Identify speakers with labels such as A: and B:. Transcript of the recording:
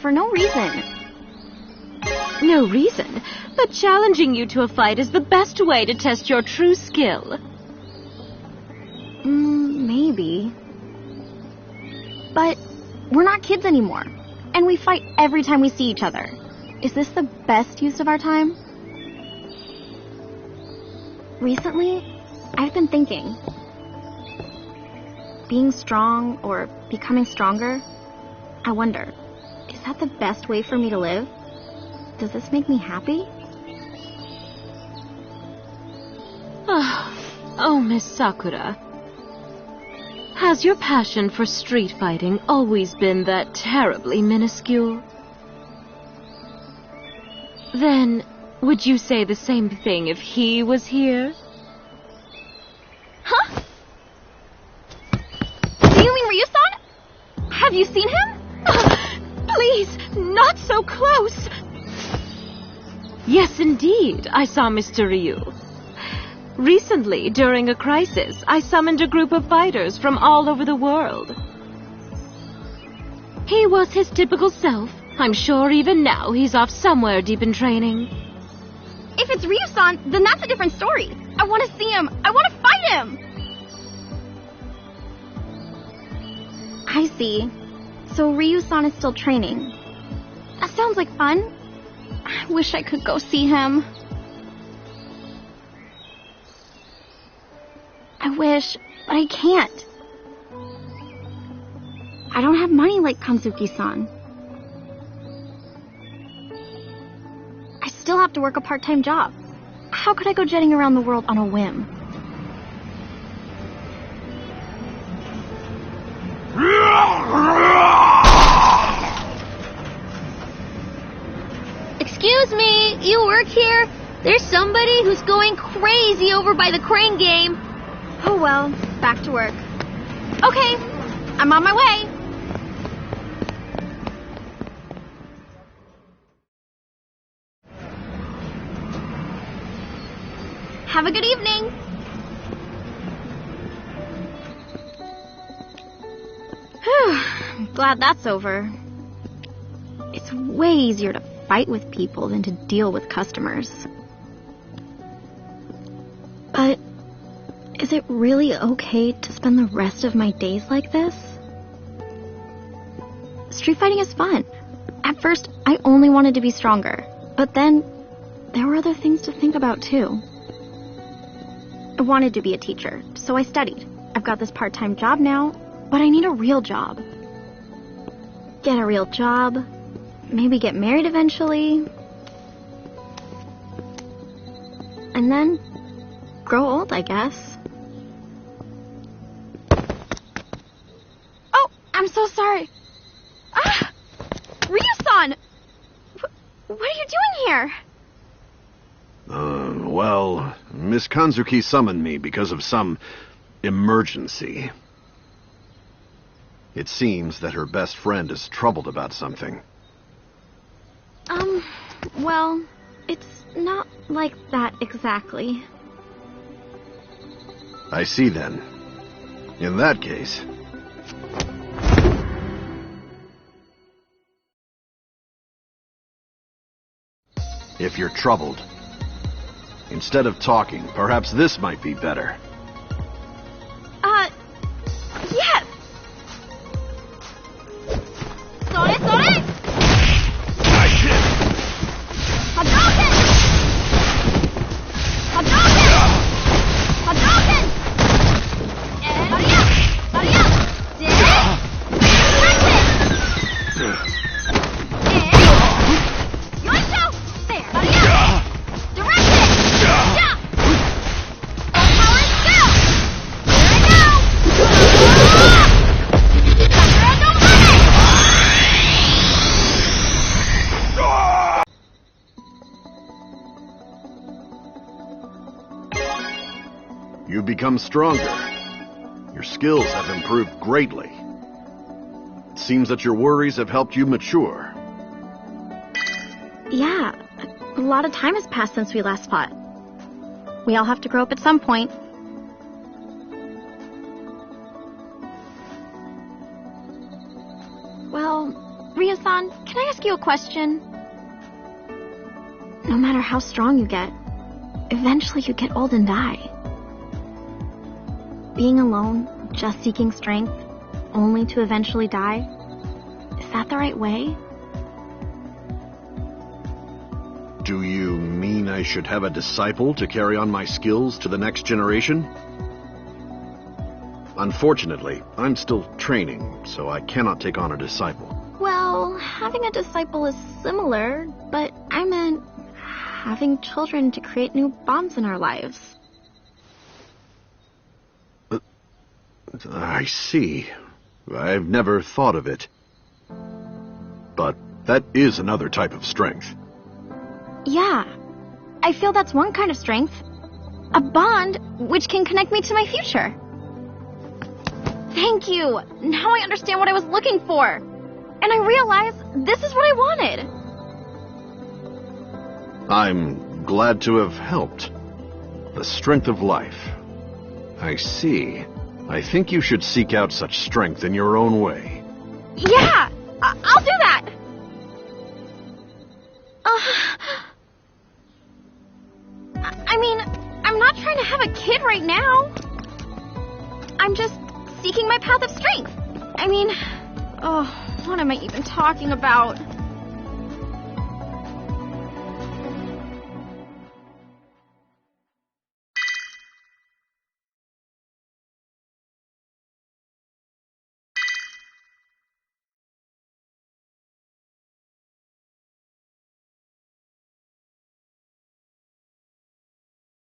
A: for no reason.
B: No reason, but challenging you to a fight is the best way to test your true skill.
A: Maybe. But we're not kids anymore, and we fight every time we see each other. Is this the best use of our time? Recently, I've been thinking. Being strong or becoming stronger, I wonder, is that the best way for me to live? Does this make me happy?
B: Oh, Miss Sakura. Has your passion for street fighting always been that terribly minuscule? Then, would you say the same thing if he was here?
A: Huh? Do you mean Ryu-san? Have you seen him?
B: Please, not so close! Yes, indeed, I saw Mr. Ryu. Recently, during a crisis, I summoned a group of fighters from all over the world. He was his typical self. I'm sure even now he's off somewhere deep in training.
A: If it's Ryu-san, then that's a different story. I want to see him. I want to fight him. I see. So Ryu-san is still training. That sounds like fun. I wish I could go see him. I wish, but I can't. I don't have money like Kanzuki-san. I still have to work a part-time job. How could I go jetting around the world on a whim?
C: Excuse me, you work here? There's somebody who's going crazy over by the crane game.
A: Oh well, back to work. Okay, I'm on my way. Have a good evening. Whew, I'm glad that's over. It's way easier to fight with people than to deal with customers. But is it really okay to spend the rest of my days like this? Street fighting is fun. At first, I only wanted to be stronger, but then there were other things to think about too. I wanted to be a teacher, so I studied. I've got this part-time job now, but I need a real job. Get a real job, maybe get married eventually, and then grow old, I guess. Oh, I'm so sorry. Ah! Ryu-san! What are you doing here?
D: Well, Miss Kanzuki summoned me because of some emergency. It seems that her best friend is troubled about something.
A: Well, it's not like that exactly.
D: I see then. In that case... If you're troubled, instead of talking, perhaps this might be better.
A: Yes! Sore, sore! Hadouken! Hadouken! Hadouken! Hurry up! Hurry up! Yoisho! There! Hurry up! Direct it! Jump! Full power and go! Here I go! Sakura, don't let it!
D: You've become stronger. Your skills have improved greatly. It seems that your worries have helped you mature.
A: Yeah, a lot of time has passed since we last fought. We all have to grow up at some point. Well, Ryu-san, can I ask you a question? No matter how strong you get, eventually you get old and die. Being alone, just seeking strength, only to eventually die, is that the right way?
D: Do you mean I should have a disciple to carry on my skills to the next generation? Unfortunately, I'm still training, so I cannot take on a disciple.
A: Well, having a disciple is similar, but I meant having children to create new bonds in our lives.
D: I see. I've never thought of it. But that is another type of strength.
A: Yeah, I feel that's one kind of strength. A bond which can connect me to my future. Thank you! Now I understand what I was looking for. And I realize this is what I wanted.
D: I'm glad to have helped. The strength of life. I see. I think you should seek out such strength in your own way.
A: Yeah! I'll do that! I mean, I'm not trying to have a kid right now. I'm just seeking my path of strength. I mean, what am I even talking about?